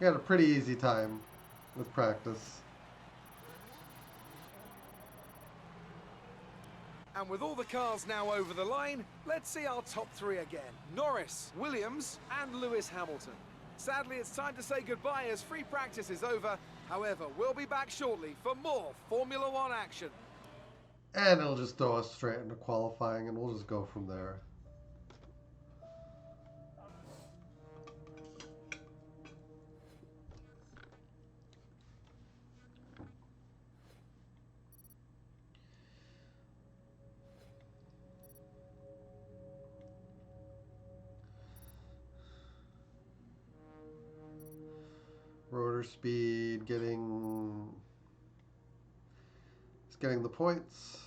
We had a pretty easy time with practice. And with all the cars now over the line, let's see our top three again. Norris, Williams, and Lewis Hamilton. Sadly, it's time to say goodbye as free practice is over. However, we'll be back shortly for more Formula One action. And it'll just throw us straight into qualifying, and we'll just go from there. Rotor speed, getting the points.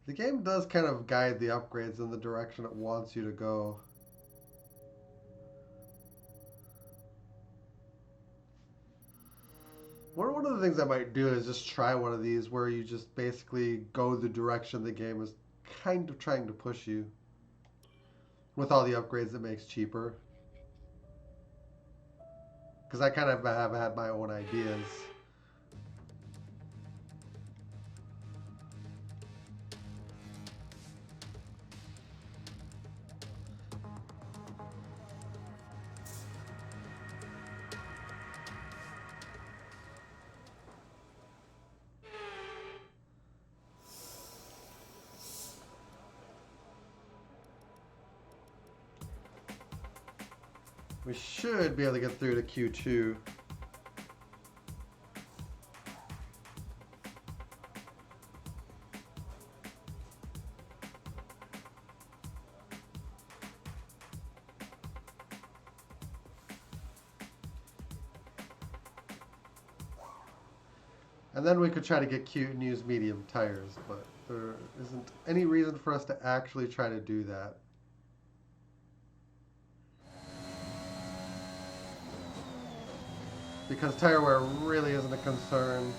The game does kind of guide the upgrades in the direction it wants you to go. One of the things I might do is just try one of these where you just basically go the direction the game is kind of trying to push you. With all the upgrades it makes cheaper. Because I kind of have had my own ideas. We should be able to get through to Q2. And then we could try to get cute and use medium tires, but there isn't any reason for us to actually try to do that. Because tire wear really isn't a concern.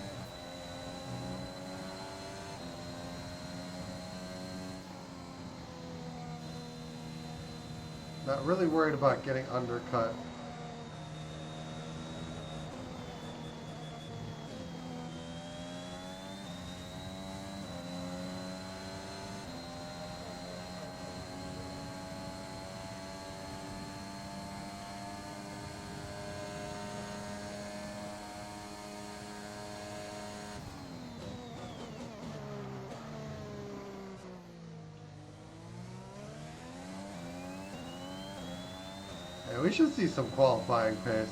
Not really worried about getting undercut. Yeah, we should see some qualifying pace.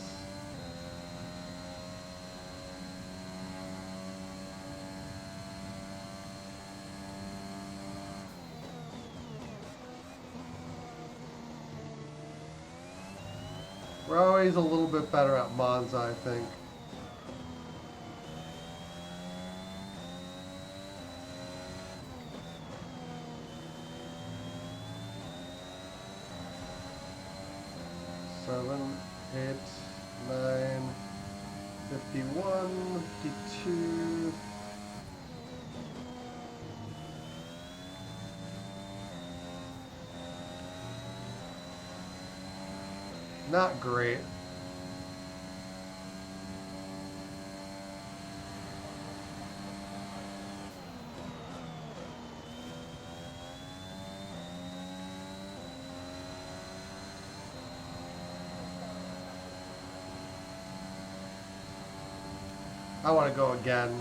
We're always a little bit better at Monza, I think. Seven, 8, 9, 51, 52. Not great. I want to go again.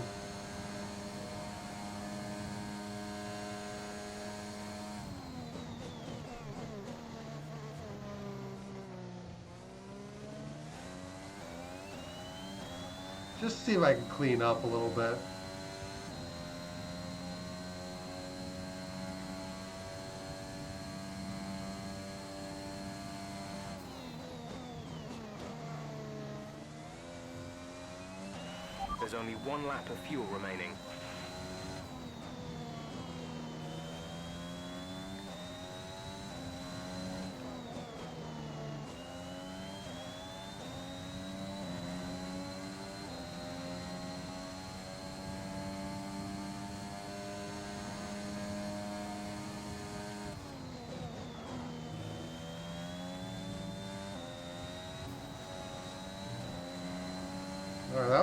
Just see if I can clean up a little bit. There's only one lap of fuel remaining.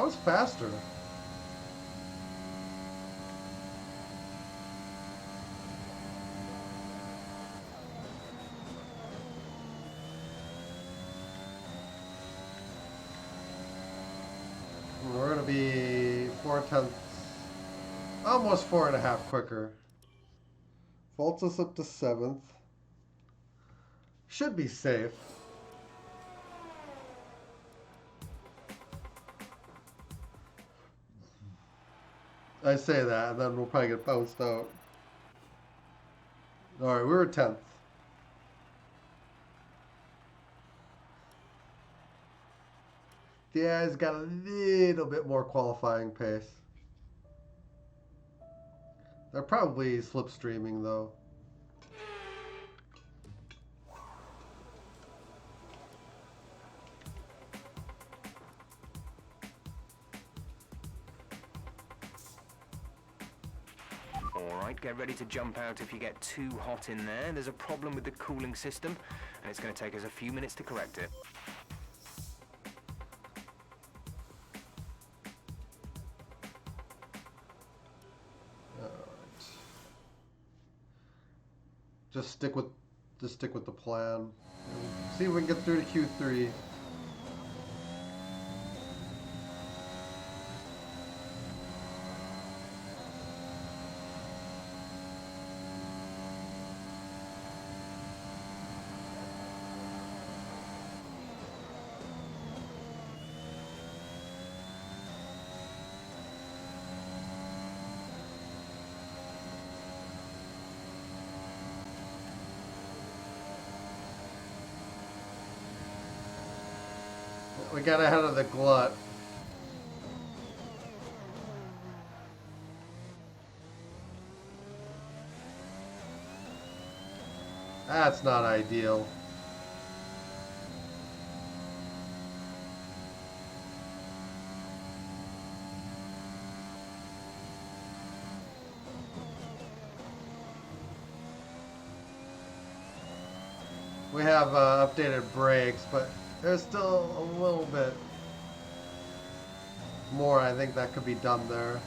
was faster. We're going to be 4/10, almost 4.5 quicker. Vaults us up to 7th. Should be safe. I say that, and then we'll probably get bounced out. Alright, we were 10th. Yeah, he's got a little bit more qualifying pace. They're probably slipstreaming, though. Alright, get ready to jump out if you get too hot in there. There's a problem with the cooling system, and it's going to take us a few minutes to correct it. Just stick with the plan. See if we can get through to Q3. We got ahead of the glut. That's not ideal. We have updated brakes, but there's still a little bit more I think that could be done there.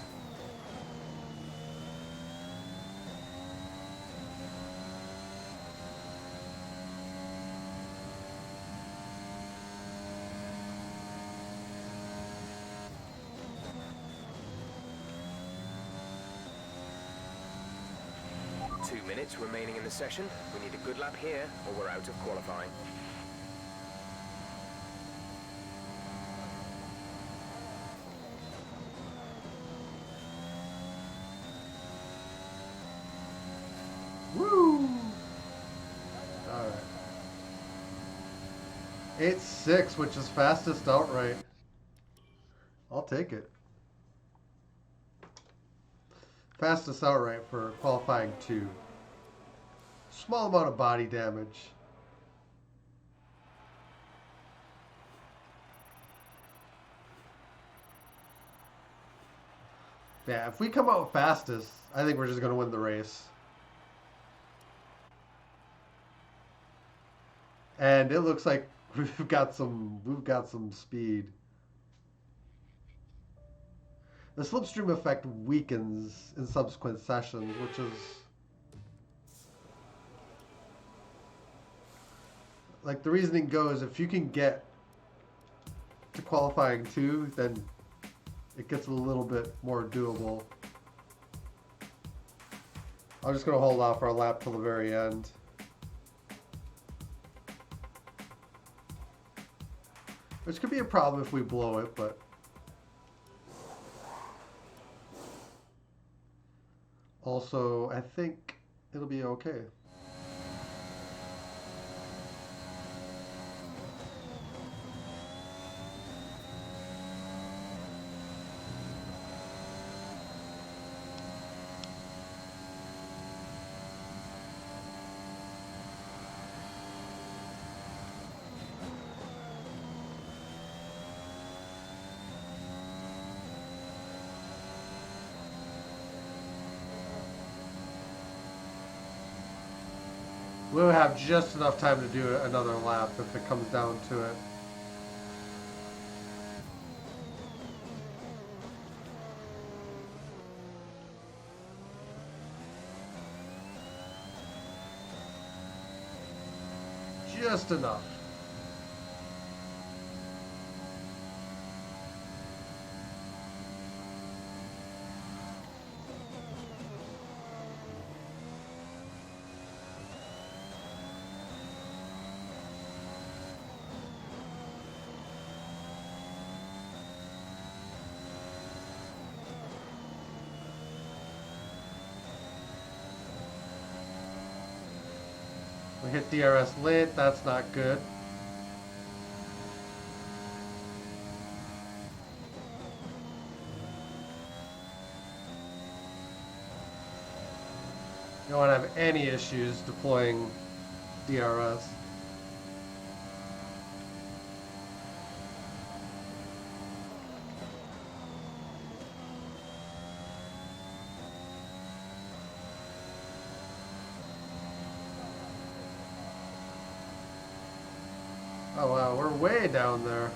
Two minutes remaining in the session. We need a good lap here, or we're out of qualifying. Woo! Alright. 8.6, which is fastest outright. I'll take it. Fastest outright for qualifying 2. Small amount of body damage. Yeah, if we come out fastest, I think we're just going to win the race. And it looks like we've got some speed. The slipstream effect weakens in subsequent sessions, which is like the reasoning goes, if you can get to qualifying 2, then it gets a little bit more doable. I'm just going to hold off our lap till the very end. Which could be a problem if we blow it, but also I think it'll be okay. We'll have just enough time to do another lap if it comes down to it. just enough. We hit DRS late, that's not good. You don't have any issues deploying DRS. Oh wow, we're way down there.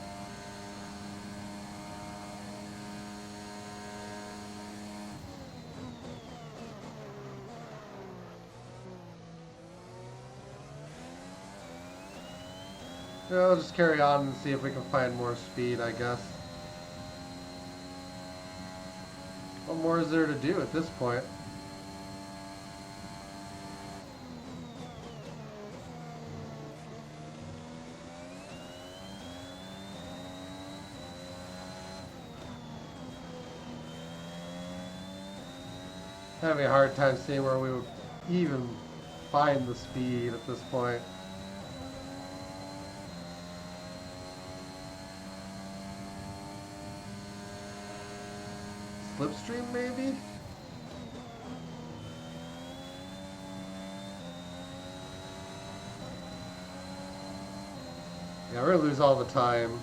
Yeah, I'll just carry on and see if we can find more speed, I guess. What more is there to do at this point? Having a hard time seeing where we would even find the speed at this point. Slipstream, maybe? Yeah, we're gonna lose all the time.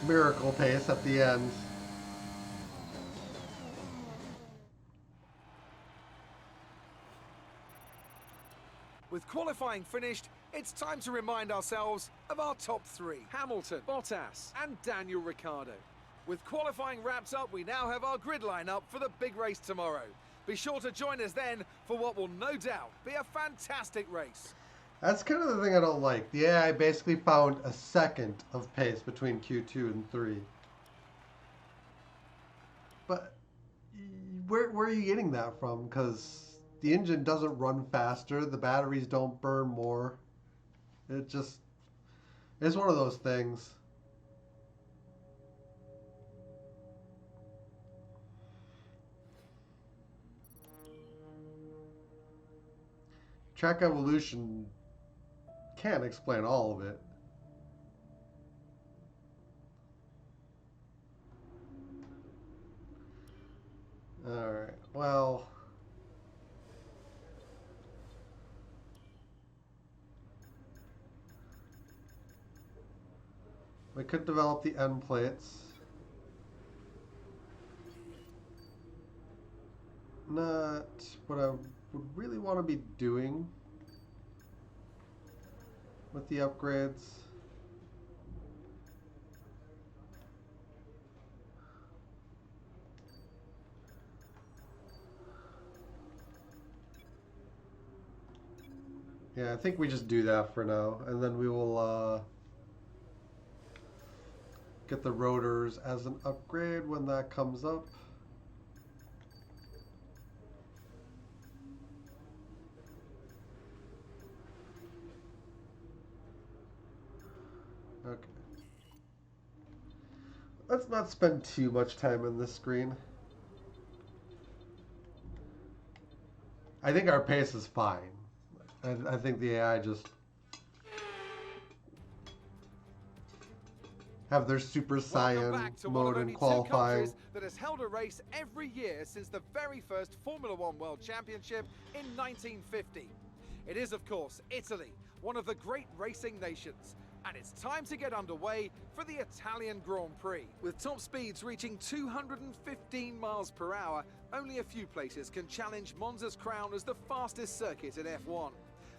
Miracle pace at the end. With qualifying finished, it's time to remind ourselves of our top three: Hamilton, Bottas, and Daniel Ricciardo. With qualifying wrapped up, we now have our grid lineup for the big race tomorrow. Be sure to join us then for what will no doubt be a fantastic race. That's kind of the thing I don't like. The AI basically found a second of pace between Q2 and 3. But where are you getting that from? Because the engine doesn't run faster, the batteries don't burn more. It's one of those things. Track evolution can't explain all of it. Alright, well... we could develop the end plates. Not what I would really want to be doing with the upgrades. Yeah, I think we just do that for now, and then we will get the rotors as an upgrade when that comes up. Okay. Let's not spend too much time on this screen. I think our pace is fine. I think the AI just have their Super Saiyan mode in qualifying. That has held a race every year since the very first Formula One World Championship in 1950. It is, of course, Italy, one of the great racing nations. And it's time to get underway for the Italian Grand Prix. With top speeds reaching 215 miles per hour, only a few places can challenge Monza's crown as the fastest circuit in F1.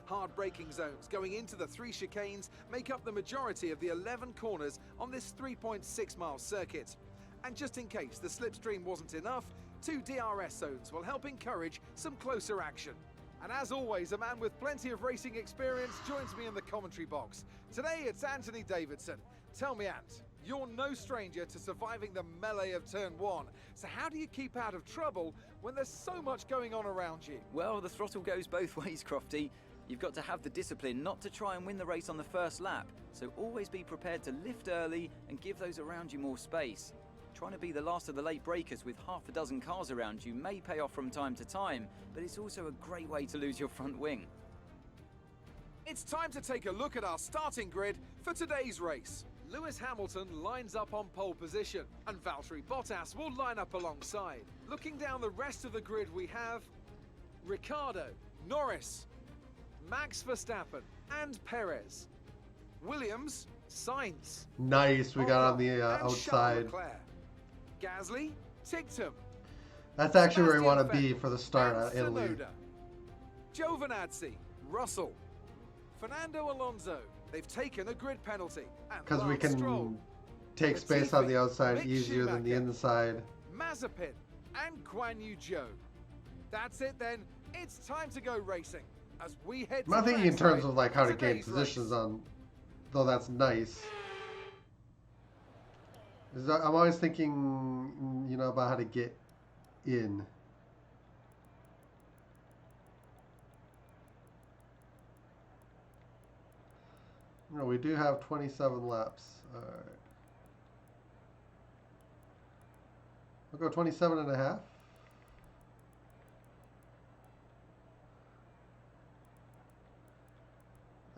Hard braking zones going into the 3 chicanes make up the majority of the 11 corners on this 3.6-mile circuit. And just in case the slipstream wasn't enough, 2 DRS zones will help encourage some closer action. And as always, a man with plenty of racing experience joins me in the commentary box. Today it's Anthony Davidson. Tell me, Ant, you're no stranger to surviving the melee of turn 1. So how do you keep out of trouble when there's so much going on around you? Well, the throttle goes both ways, Crofty. You've got to have the discipline not to try and win the race on the first lap. So always be prepared to lift early and give those around you more space. Trying to be the last of the late breakers with half a dozen cars around you may pay off from time to time, but it's also a great way to lose your front wing. It's time to take a look at our starting grid for today's race. Lewis Hamilton lines up on pole position, and Valtteri Bottas will line up alongside. Looking down the rest of the grid, we have Ricciardo, Norris, Max Verstappen, and Perez. Williams, Sainz. Nice, we got on the and outside. Charles Leclerc. Gasly, Tictum. That's actually where we want to Sebastian be for the start and at Italy. Tsunoda. Giovinazzi, Russell, Fernando Alonso. They've taken a grid penalty. Because we can Stroll, take space on the outside Mick easier than the Schumacher, inside. Mazepin, and Guan Yu Zhou. That's it then. It's time to go racing as we head I'm not to thinking in terms trackside of like how for to gain today's positions race. on, though that's nice. I'm always thinking, you know, about how to get in. No, we do have 27 laps. All right. We'll go 27 and a half.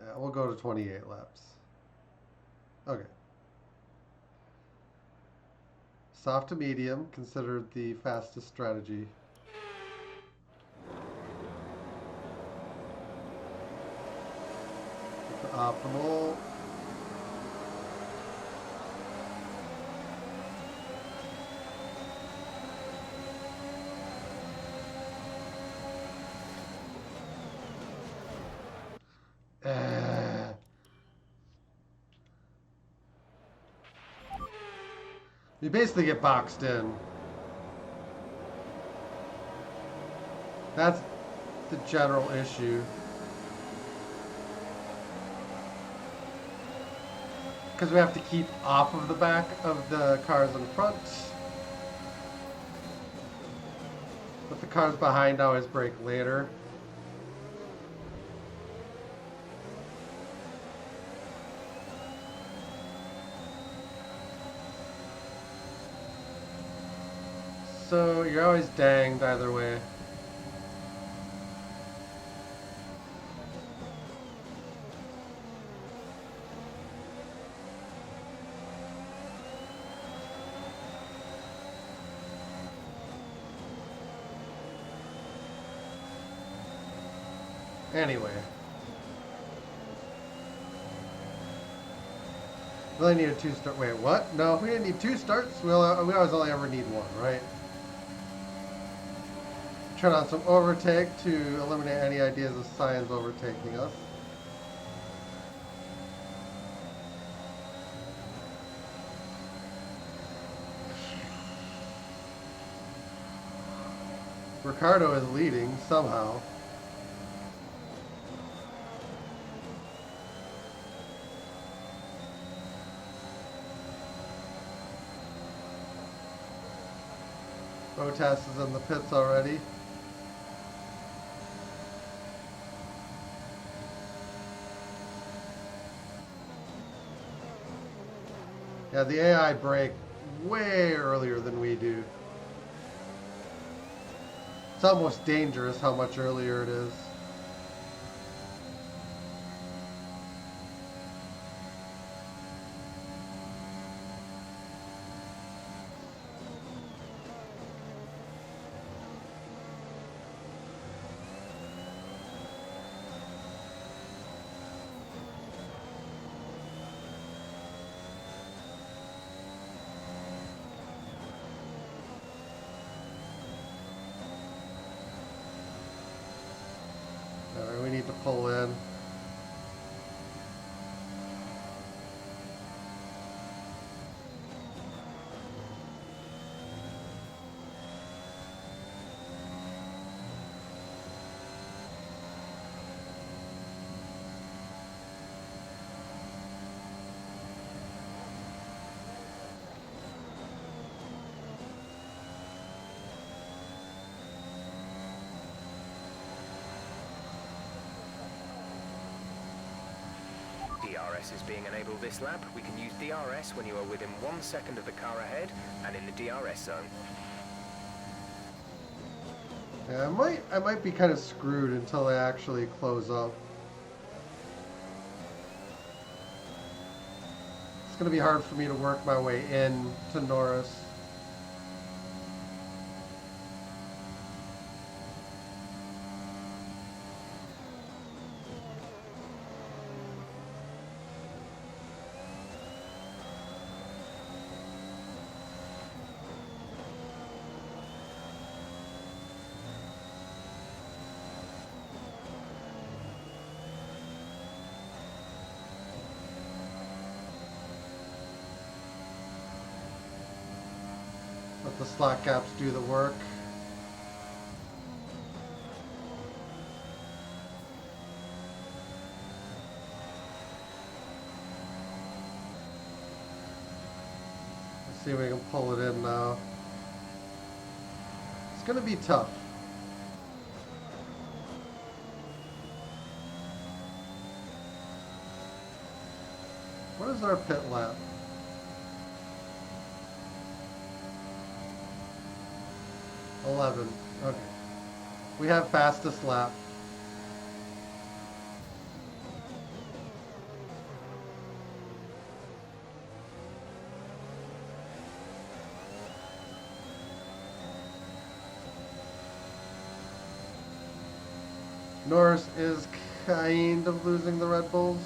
Yeah, we'll go to 28 laps. Okay. Soft to medium, considered the fastest strategy. Optimal. You basically get boxed in. That's the general issue. Because we have to keep off of the back of the cars in front. But the cars behind always brake later. So you're always danged either way. Anyway. We only needed 2 start. Wait, what? No, we didn't need 2 starts. We always only ever need 1, right? Turn on some overtake to eliminate any ideas of Sainz overtaking us. Ricciardo is leading somehow. Bottas is in the pits already. Yeah, the AI brake way earlier than we do. It's almost dangerous how much earlier it is. pull in. DRS is being enabled this lap. We can use DRS when you are within 1 second of the car ahead and in the DRS zone. Yeah, I might be kind of screwed until I actually close up. It's going to be hard for me to work my way in to Norris. Let the slot gaps do the work. Let's see if we can pull it in now. It's going to be tough. What is our pit lap? 11. Okay. We have fastest lap. Norris is kind of losing the Red Bulls.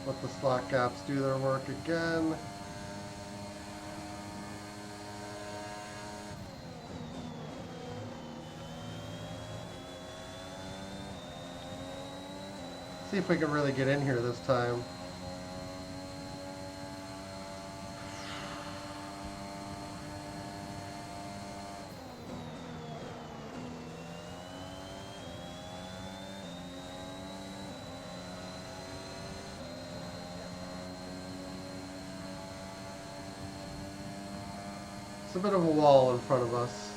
Let the slot gaps do their work again. See if we can really get in here this time. It's a bit of a wall in front of us.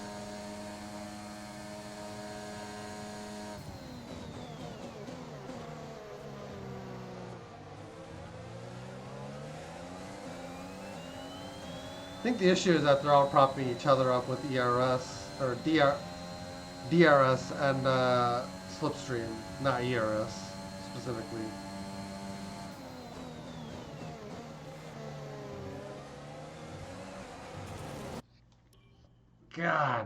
I think the issue is that they're all propping each other up with ERS or DRS and slipstream, not ERS specifically. God.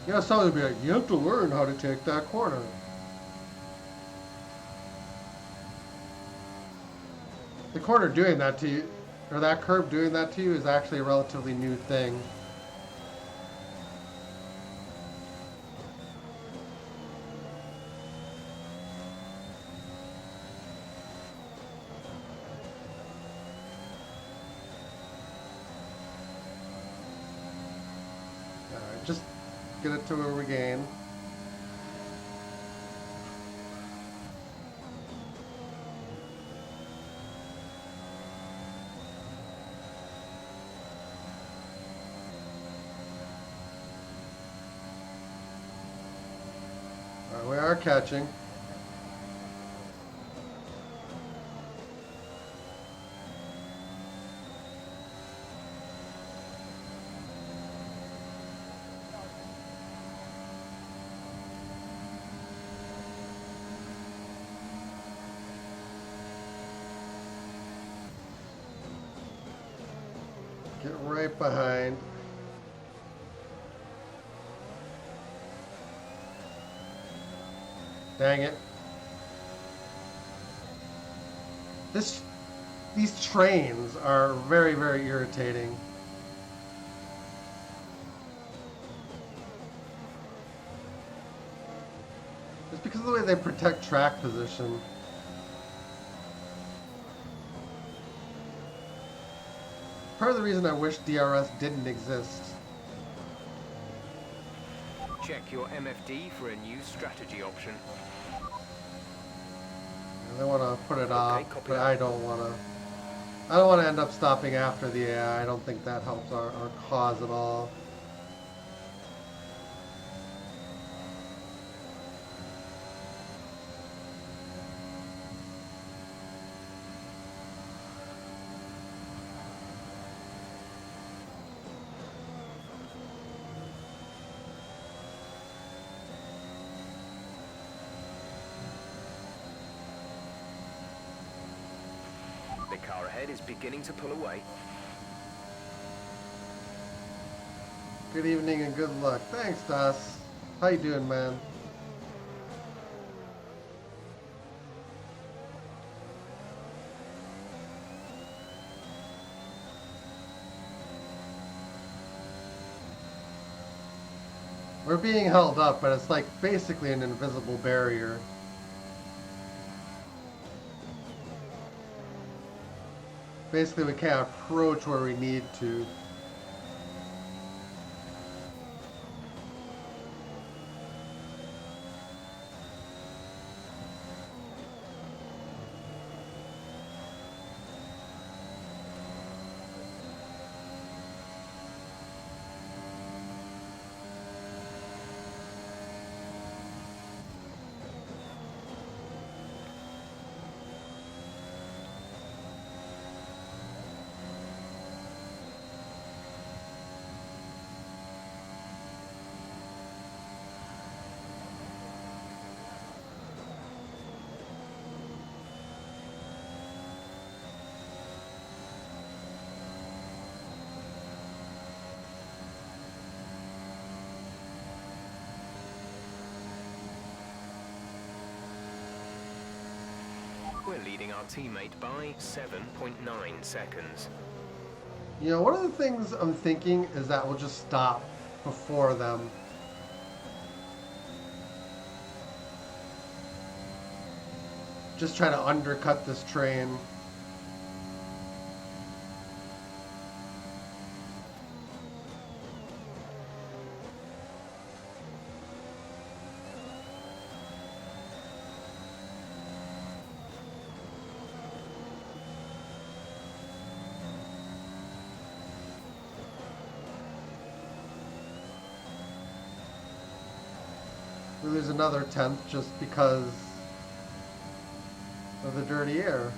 You know, somebody would be like, you have to learn how to take that corner. The corner doing that to you, or that curb doing that to you, is actually a relatively new thing. Alright, just get it to where we gain. We are catching. right behind. Dang it. These trains are very, very irritating. It's because of the way they protect track position. Part of the reason I wish DRS didn't exist. Check your MFD for a new strategy option. They want to put it off, copy but that. I don't want to. I don't want to end up stopping after the AI. I don't think that helps our cause at all. The car ahead is beginning to pull away. Good evening and good luck. Thanks, Das. How you doing, man? We're being held up, but it's like basically an invisible barrier. Basically, we can't approach where we need to. We're leading our teammate by 7.9 seconds. You know, one of the things I'm thinking is that we'll just stop before them. Just try to undercut this train. We lose another 10th just because of the dirty air.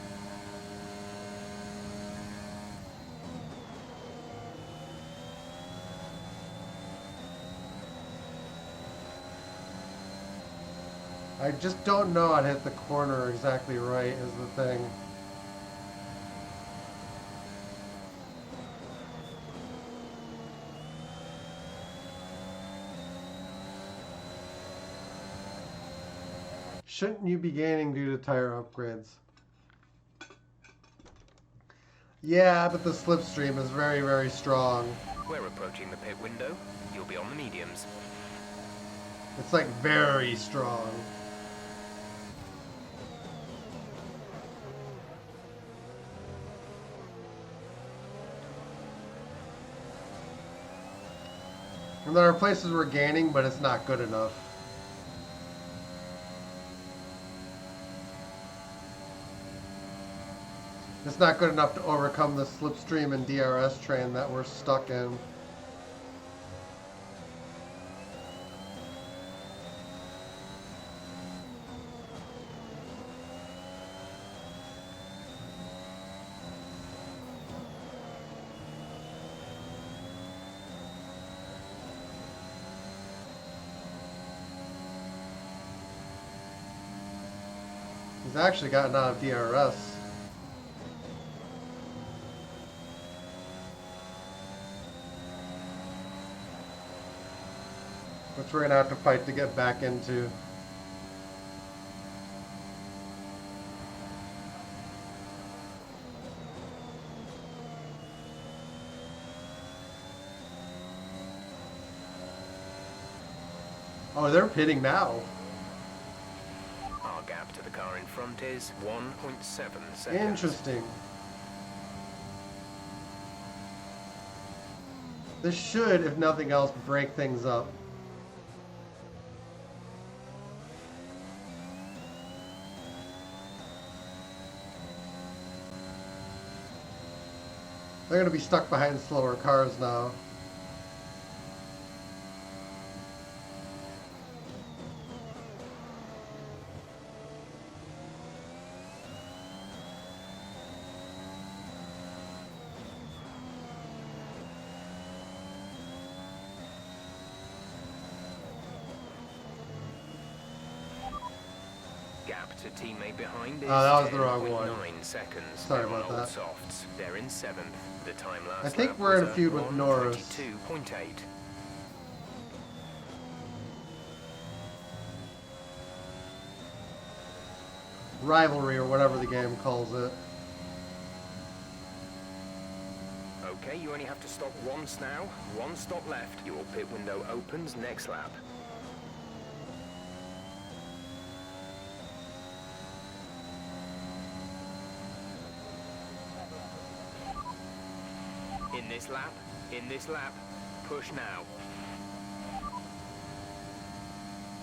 I just don't know how to hit the corner exactly right is the thing. Shouldn't you be gaining due to tire upgrades? Yeah, but the slipstream is very, very strong. We're approaching the pit window. You'll be on the mediums. It's like very strong. And there are places we're gaining, but it's not good enough. It's not good enough to overcome the slipstream and DRS train that we're stuck in. He's actually gotten out of DRS. which we're gonna have to fight to get back into. Oh, they're pitting now. Our gap to the car in front is 1.7 seconds. Interesting. This should, if nothing else, break things up. They're going to be stuck behind slower cars now. Gap to teammate behind is Oh, that was the wrong 10.9 one. seconds. Sorry They're on about old that. softs. They're in 7th. The time last I think lap we're in was a feud with Norris. 1:22.8. Rivalry, or whatever the game calls it. Okay, you only have to stop once now. One stop left. Your pit window opens next lap. In this lap, push now.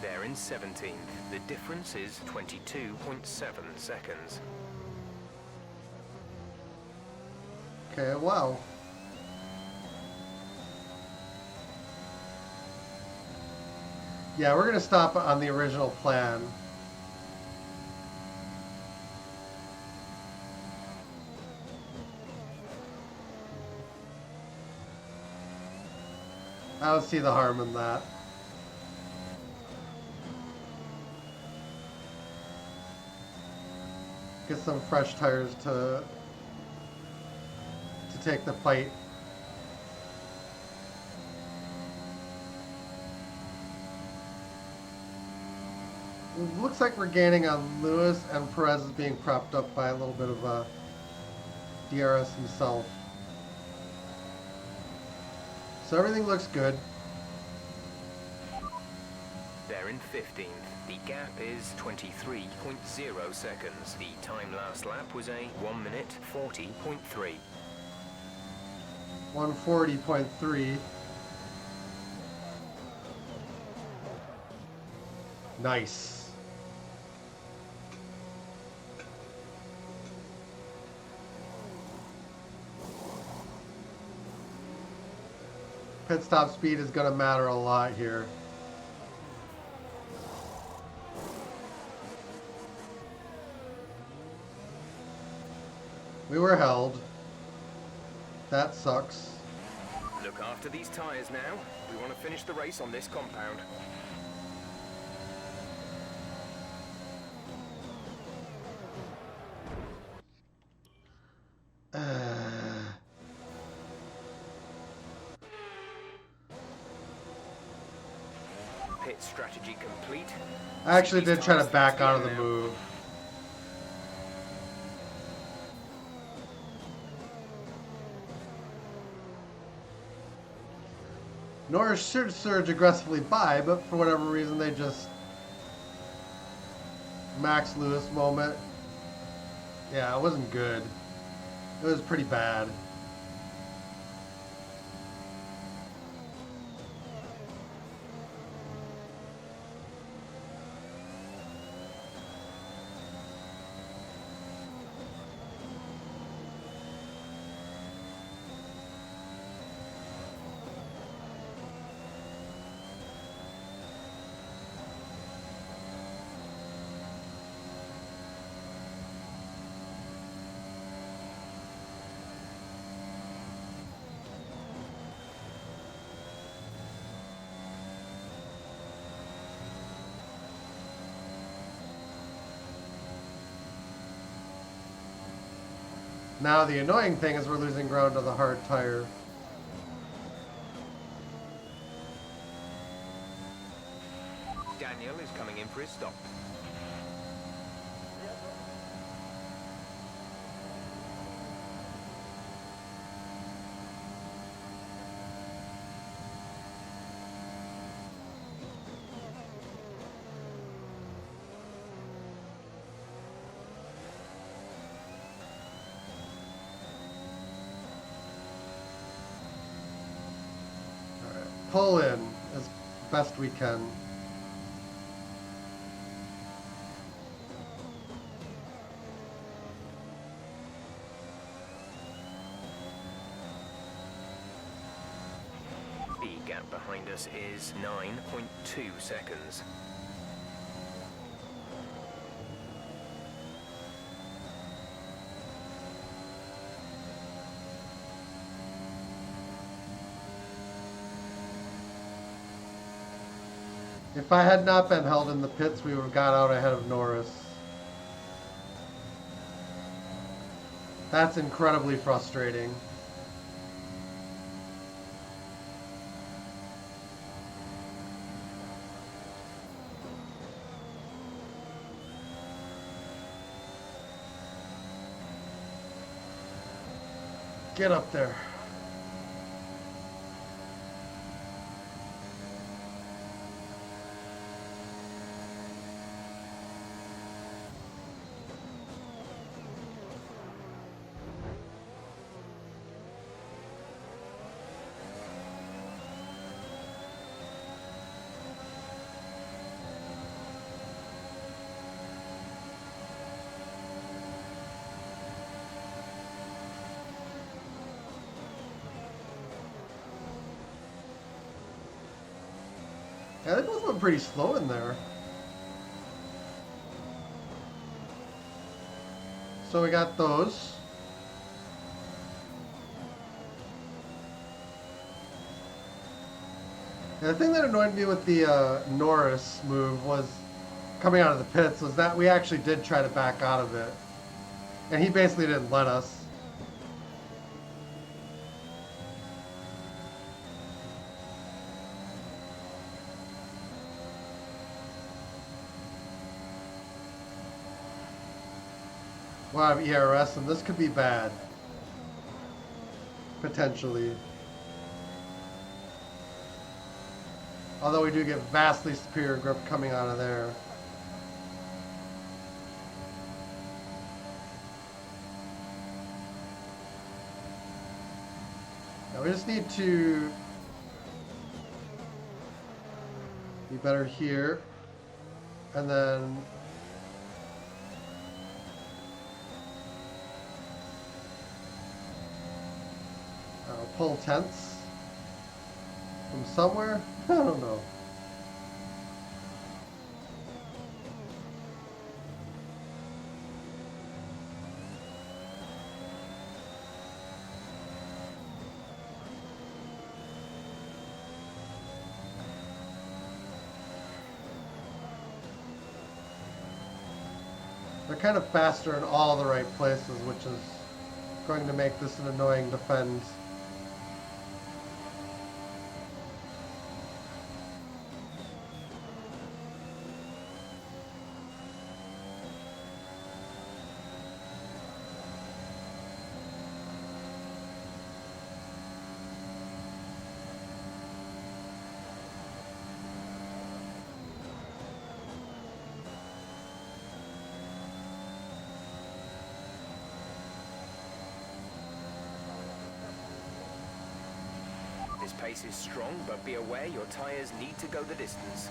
They're in 17th. The difference is 22.7 seconds. Okay, wow. Yeah, we're going to stop on the original plan. I don't see the harm in that. Get some fresh tires to take the fight. It looks like we're gaining on Lewis, and Perez is being propped up by a little bit of DRS himself. So everything looks good. They're in 15th. The gap is 23.0 seconds. The time last lap was a 1 minute 40.3. 140.3. Nice. Pit stop speed is going to matter a lot here. We were held. That sucks. Look after these tyres now. We want to finish the race on this compound. Pit strategy complete. I actually did try to These back tyres out of the now. move. Norris should surge aggressively by, but for whatever reason they just... Max Lewis moment. Yeah, it wasn't good. It was pretty bad. Now the annoying thing is we're losing ground to the hard tire. Daniel is coming in for his stop. Pull in as best we can. The gap behind us is 9.2 seconds. If I had not been held in the pits, we would have got out ahead of Norris. That's incredibly frustrating. Get up there. Yeah, they both went pretty slow in there. So we got those. And the thing that annoyed me with the Norris move was coming out of the pits was that we actually did try to back out of it. And he basically didn't let us. We'll have ERS, and this could be bad. Potentially. Although we do get vastly superior grip coming out of there. Now we just need to be better here. And then pull tenths from somewhere? I don't know. They're kind of faster in all the right places, which is going to make this an annoying defend. This pace is strong, but be aware your tyres need to go the distance.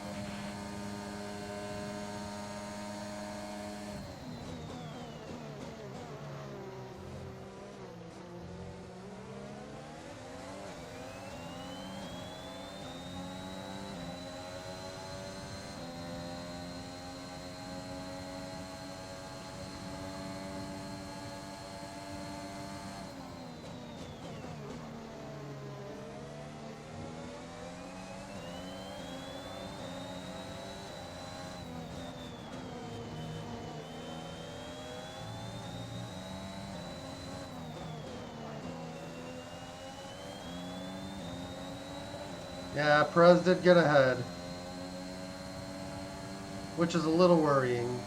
Yeah, Perez did get ahead. which is a little worrying.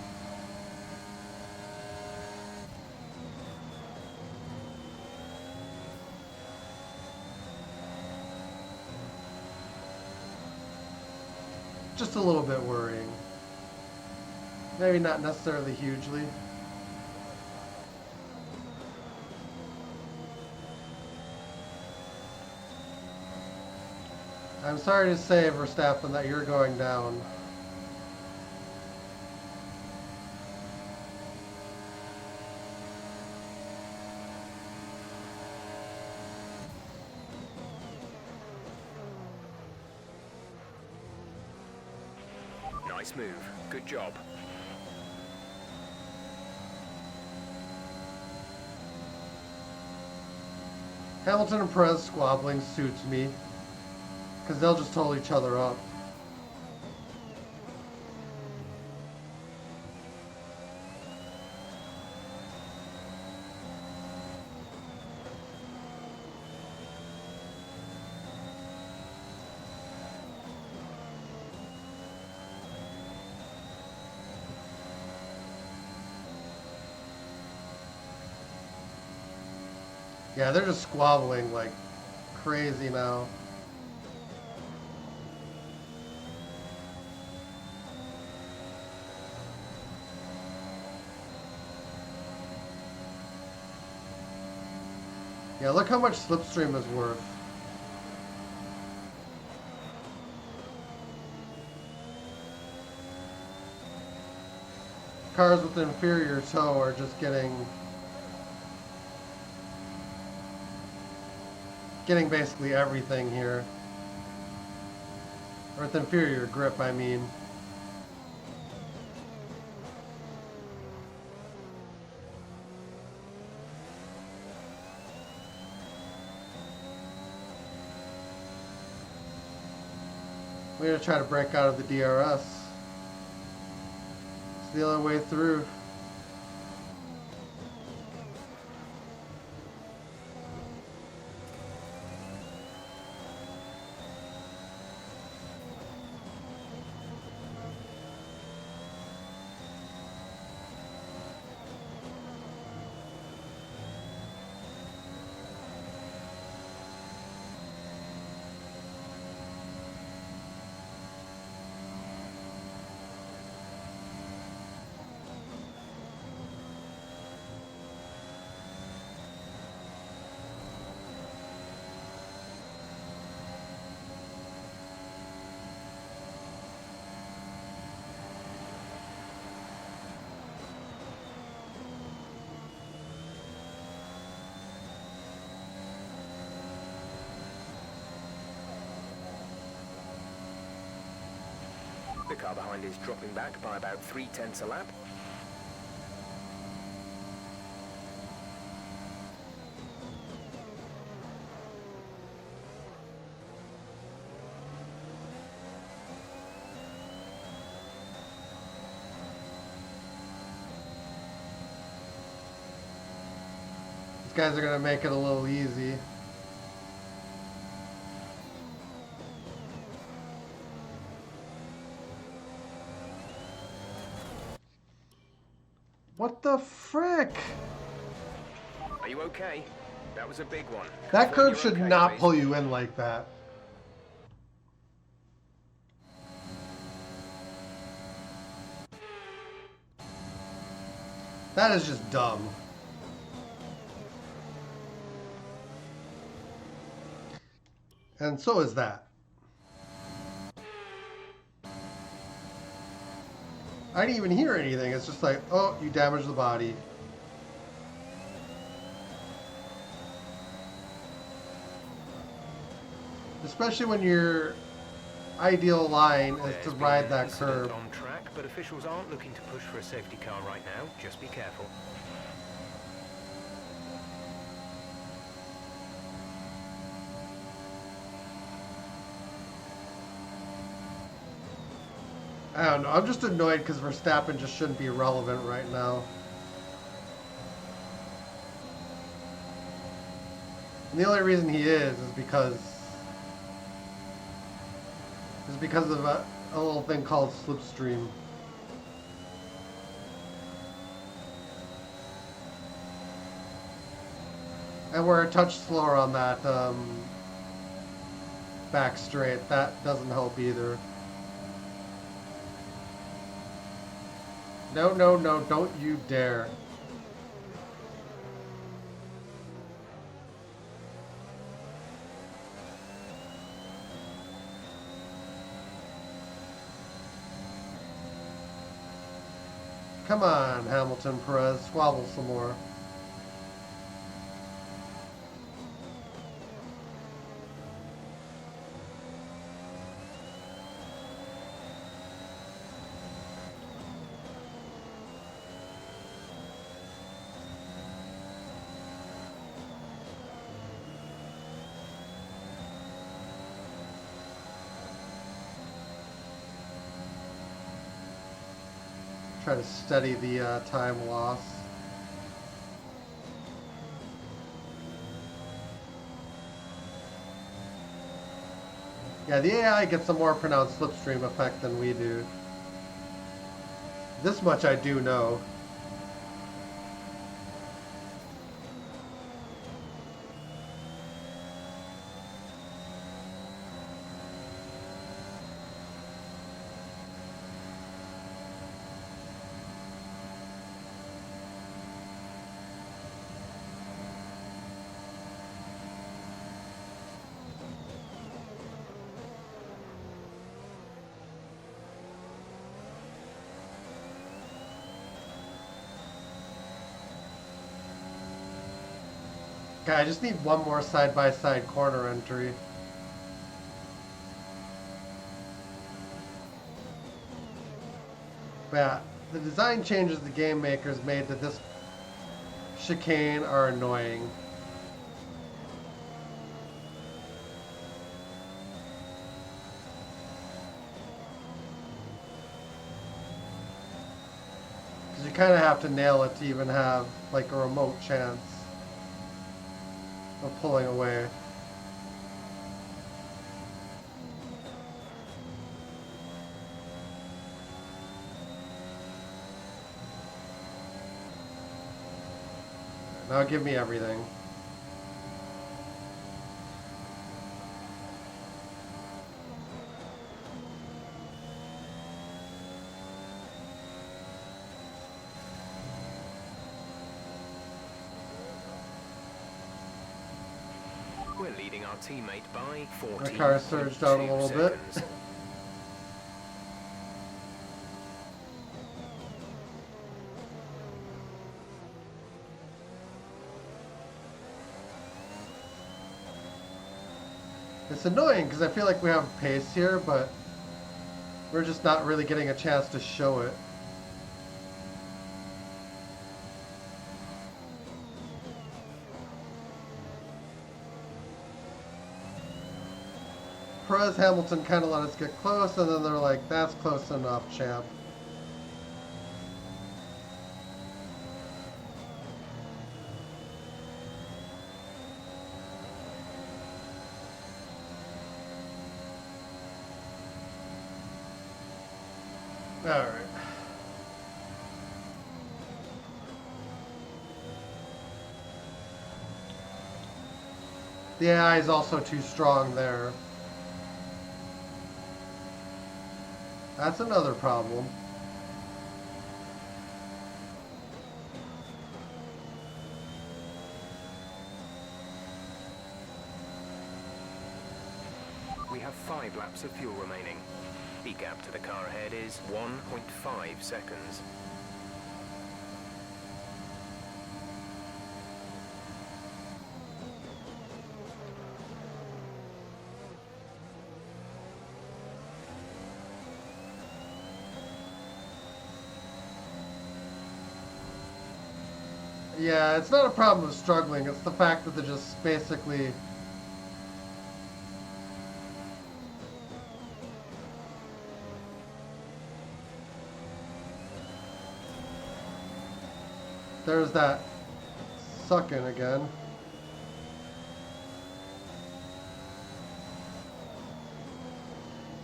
Just a little bit worrying. Maybe not necessarily hugely. I'm sorry to say, Verstappen, that you're going down. Nice move. Good job. Hamilton and Perez squabbling suits me, because they'll just hold each other up. Yeah, they're just squabbling like crazy now. Yeah, look how much Slipstream is worth. Cars with inferior tow are just getting basically everything here. Or with inferior grip, I mean. We're going to try to break out of the DRS. It's the only way through. The car behind is dropping back by about 0.3 a lap. These guys are going to make it a little easy. What the frick? Are you okay? That was a big one. That Confirm curve you're should okay, not please. pull you in like that. That is just dumb. And so is that. I didn't even hear anything. It's just like, oh, you damaged the body. Especially when your ideal line is There's to been ride an that incident curb. on track, but officials aren't looking to push for a safety car right now. Just be careful. I don't know. I'm just annoyed because Verstappen just shouldn't be relevant right now. And the only reason he is because of a little thing called slipstream. And we're a touch slower on that back straight. That doesn't help either. No, no, no, don't you dare. Come on, Hamilton, Perez, squabble some more. Try to steady the time loss. Yeah, the AI gets a more pronounced slipstream effect than we do. This much I do know. Okay, I just need one more side-by-side corner entry. But yeah, the design changes the game makers made to this chicane are annoying. Because you kind of have to nail it to even have like a remote chance of pulling away. Now give me everything. We're leading our teammate by 14. The car surged out a little bit. It's annoying because I feel like we have pace here, but we're just not really getting a chance to show it. Perez, Hamilton kind of let us get close, and then they're like, that's close enough, champ. Alright. The AI is also too strong there. That's another problem. We have 5 laps of fuel remaining. The gap to the car ahead is 1.5 seconds. Yeah, it's not a problem of struggling, it's the fact that they're just basically... There's that sucking again.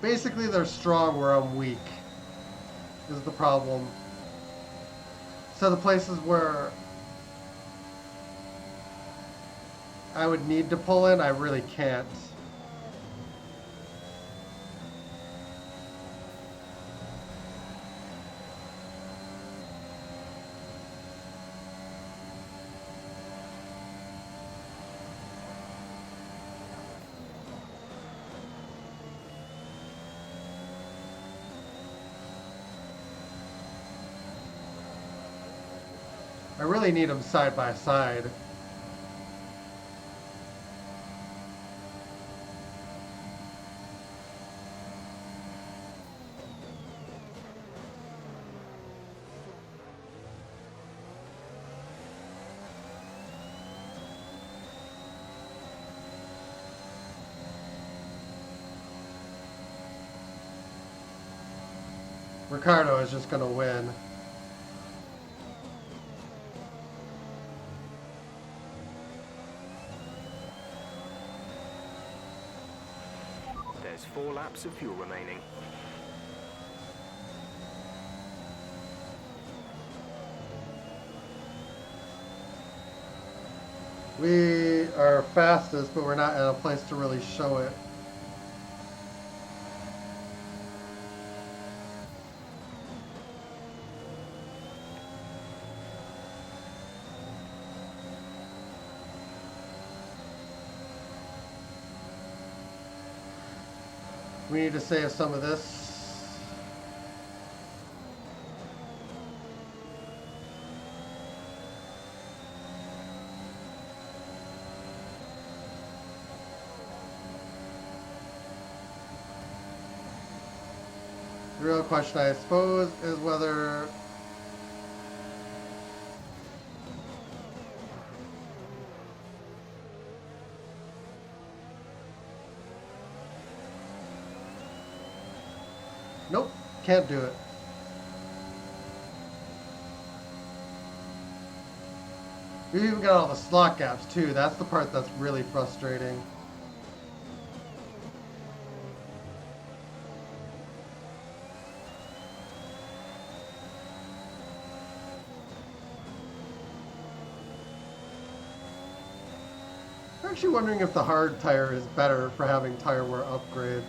Basically, they're strong where I'm weak, is the problem. So the places where I would need to pull in, I really can't. I really need them side by side. Ricardo is just going to win. There's 4 laps of fuel remaining. We are fastest, but we're not in a place to really show it. We need to save some of this. The real question, I suppose, is whether nope, can't do it. We've even got all the slot gaps too. That's the part that's really frustrating. I'm actually wondering if the hard tire is better for having tire wear upgrades.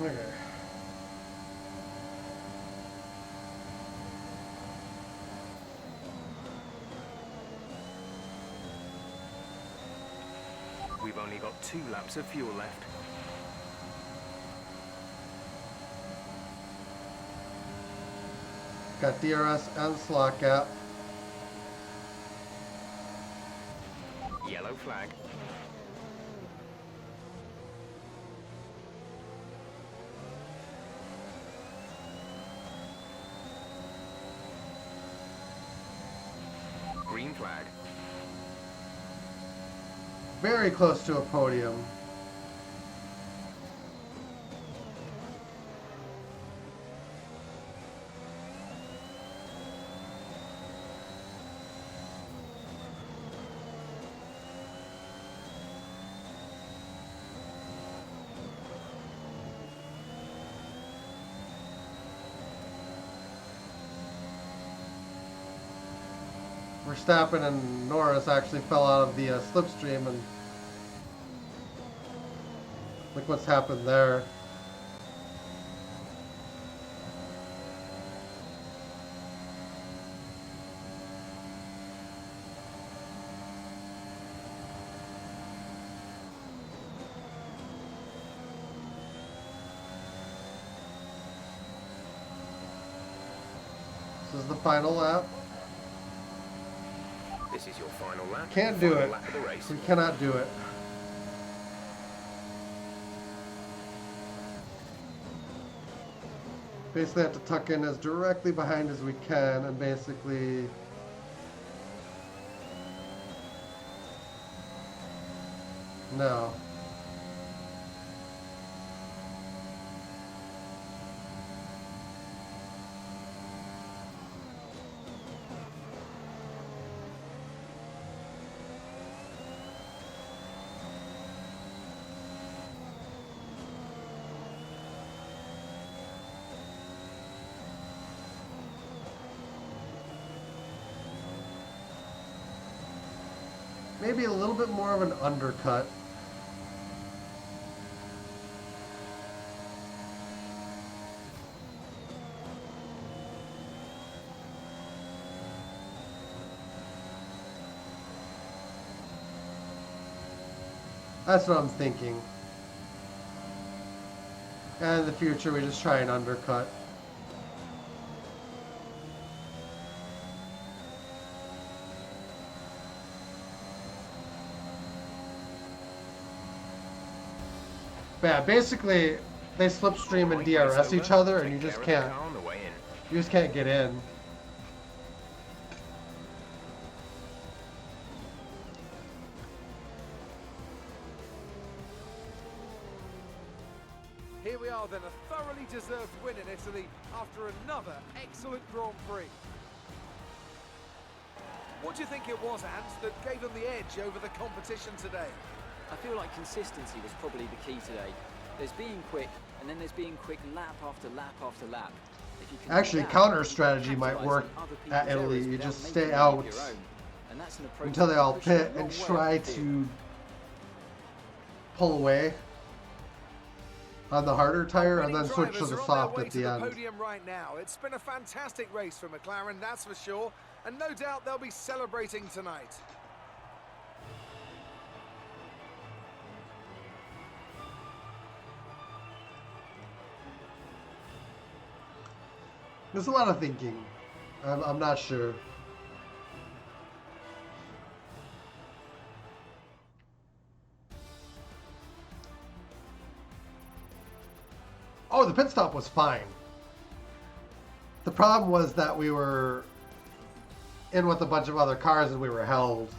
Okay. We've only got 2 laps of fuel left. Got DRS and slot gap. Yellow flag. Green flag. Very close to a podium. Verstappen and Norris actually fell out of the slipstream, and look what's happened there. This is the final lap. This is your final lap. Can't do Final it. lap of the race. We cannot do it. Basically have to tuck in as directly behind as we can, and basically no. maybe a little bit more of an undercut. That's what I'm thinking. And in the future, we just try and undercut. But yeah, basically, they slipstream and DRS each other, and you just can't get in. Here we are then, a thoroughly deserved win in Italy after another excellent Grand Prix. What do you think it was, Ant, that gave them the edge over the competition today? I feel like consistency was probably the key today. There's being quick, and then there's being quick lap after lap after lap. If you can Actually, do that, counter you strategy can might capitalise work on other at people's Italy. errors You without just making stay any of out your own. And that's an approach until they that all pushes a pit long and way try up the field. to pull away on the harder tire and then switch to the soft at the end. Podium right now. It's been a fantastic race for McLaren, that's for sure, and no doubt they'll be celebrating tonight. There's a lot of thinking. I'm not sure. Oh, the pit stop was fine. The problem was that we were in with a bunch of other cars and we were held.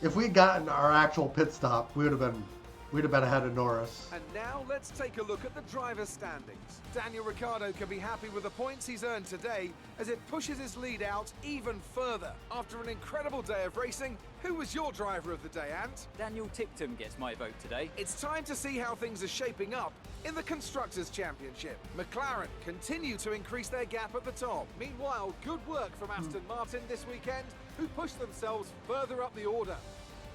If we'd gotten our actual pit stop, we'd have been ahead of Norris. And now let's take a look at the driver's standings. Daniel Ricciardo can be happy with the points he's earned today as it pushes his lead out even further. After an incredible day of racing, who was your driver of the day, Ant? Daniel Tipton gets my vote today. It's time to see how things are shaping up in the Constructors' Championship. McLaren continue to increase their gap at the top. Meanwhile, good work from Aston Martin this weekend, who pushed themselves further up the order.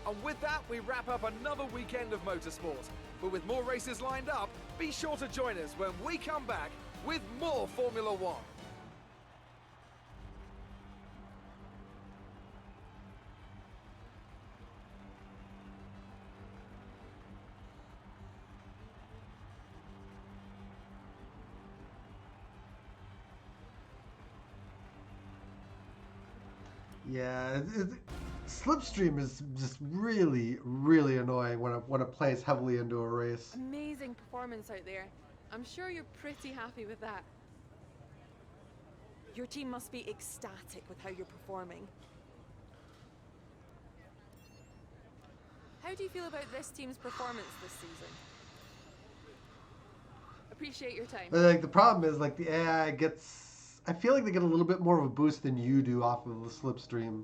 And with that, we wrap up another weekend of motorsport. But with more races lined up, be sure to join us when we come back with more Formula One. Yeah, Slipstream is just really, really annoying when it plays heavily into a race. Amazing performance out there. I'm sure you're pretty happy with that. Your team must be ecstatic with how you're performing. How do you feel about this team's performance this season? Appreciate your time. But, like, the problem is, like, the AI gets... I feel like they get a little bit more of a boost than you do off of the Slipstream.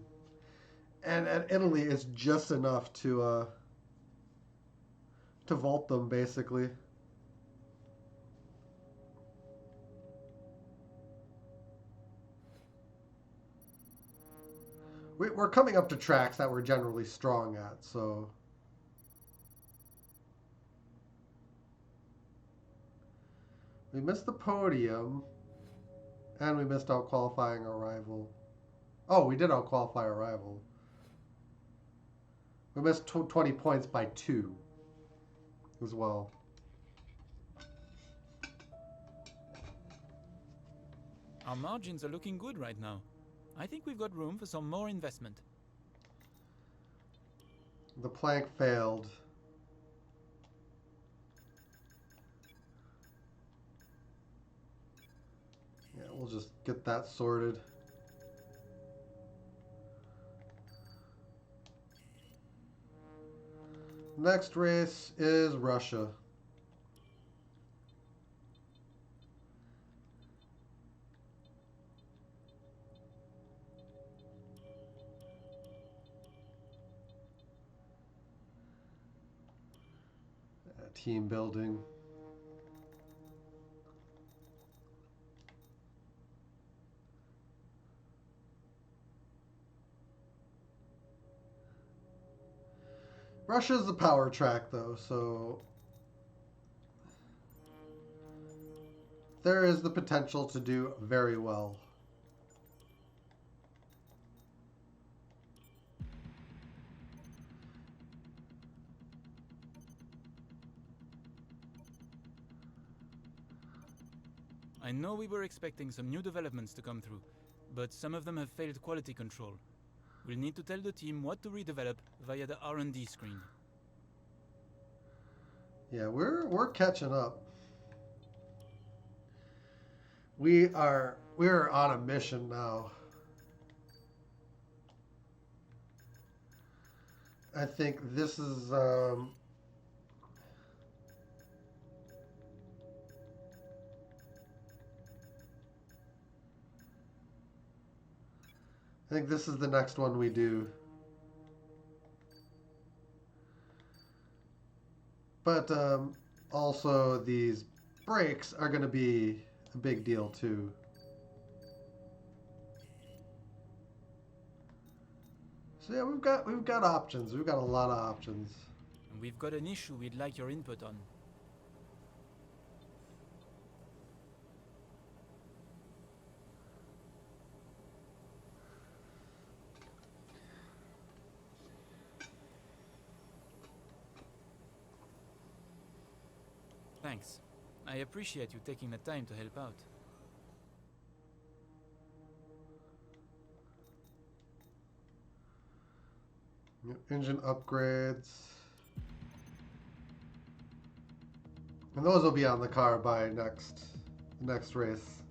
And at Italy, it's just enough to vault them, basically. We're coming up to tracks that we're generally strong at, so... We missed the podium, and we missed out qualifying our rival. Oh, we did out qualify our rival. We missed 20 points by 2 as well. Our margins are looking good right now. I think we've got room for some more investment. The plank failed. Yeah, we'll just get that sorted. Next race is Russia. Team building. Russia's the power track, though, so there is the potential to do very well. I know we were expecting some new developments to come through, but some of them have failed quality control. We'll need to tell the team what to redevelop via the R&D screen. Yeah, we're catching up. We're on a mission now. I think this is I think this is the next one we do. But also these brakes are going to be a big deal too. So yeah, we've got options. We've got a lot of options. And we've got an issue we'd like your input on. Thanks. I appreciate you taking the time to help out. Engine upgrades. And those will be on the car by next race.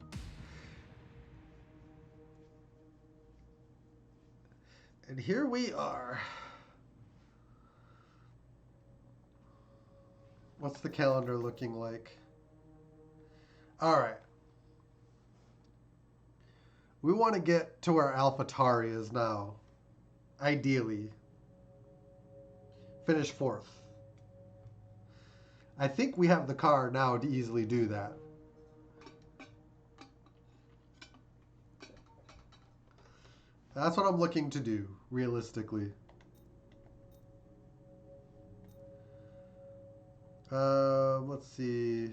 And here we are. What's the calendar looking like? All right. We want to get to where AlphaTauri is now. Ideally. Finish 4th. I think we have the car now to easily do that. That's what I'm looking to do, realistically. Let's see.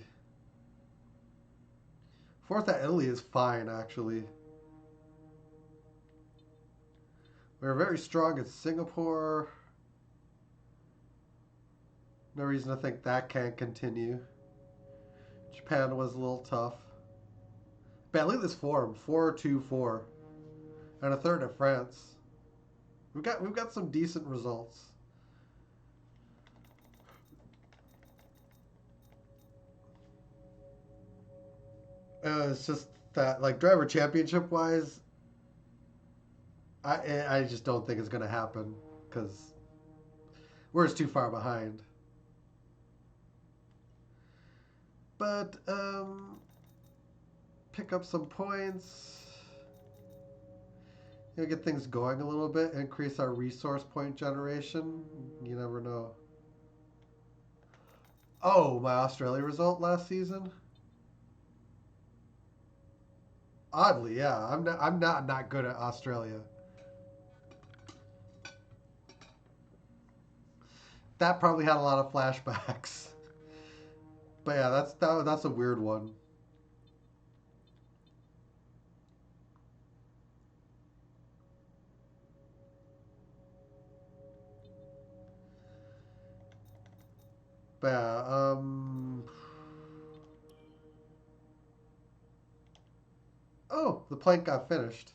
4th at Italy is fine, actually. We're very strong at Singapore. No reason to think that can't continue. Japan was a little tough. But look at this form. 4-2-4. And a 3rd at France. We've got some decent results. It's just that, like, driver championship wise, I just don't think it's going to happen because we're just too far behind. But pick up some points. Get things going a little bit. Increase our resource point generation. You never know. Oh, my Australia result last season. Oddly, yeah, I'm not good at Australia. That probably had a lot of flashbacks. But yeah, that's a weird one. But yeah, oh, the plank got finished.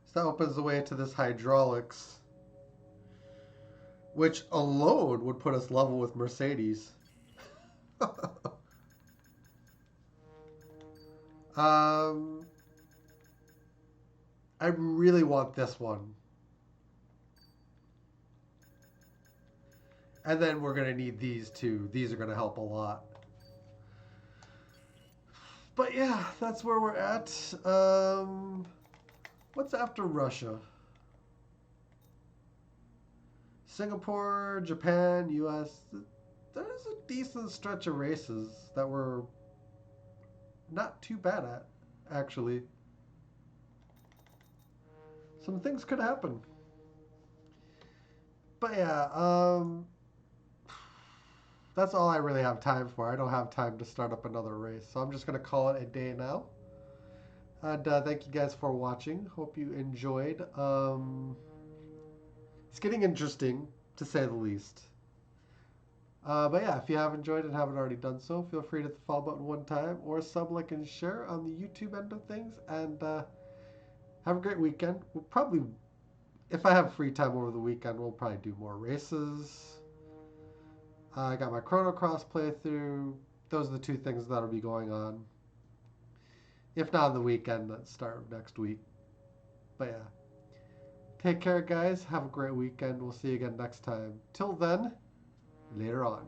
So that opens the way to this hydraulics, which alone would put us level with Mercedes. I really want this one. And then we're going to need these two. These are going to help a lot. But yeah, that's where we're at. What's after Russia? Singapore, Japan, US. There's a decent stretch of races that we're not too bad at, actually. Some things could happen. But yeah, that's all I really have time for. I don't have time to start up another race, so I'm just gonna call it a day now. And thank you guys for watching. Hope you enjoyed. It's getting interesting, to say the least. But yeah, if you have enjoyed and haven't already done so, feel free to hit the follow button one time or sub, like, and share on the YouTube end of things. And have a great weekend. We'll probably, if I have free time over the weekend, we'll probably do more races. I got my Chrono Cross playthrough. Those are the two things that'll be going on. If not on the weekend, then start of next week. But yeah. Take care, guys. Have a great weekend. We'll see you again next time. Till then, later on.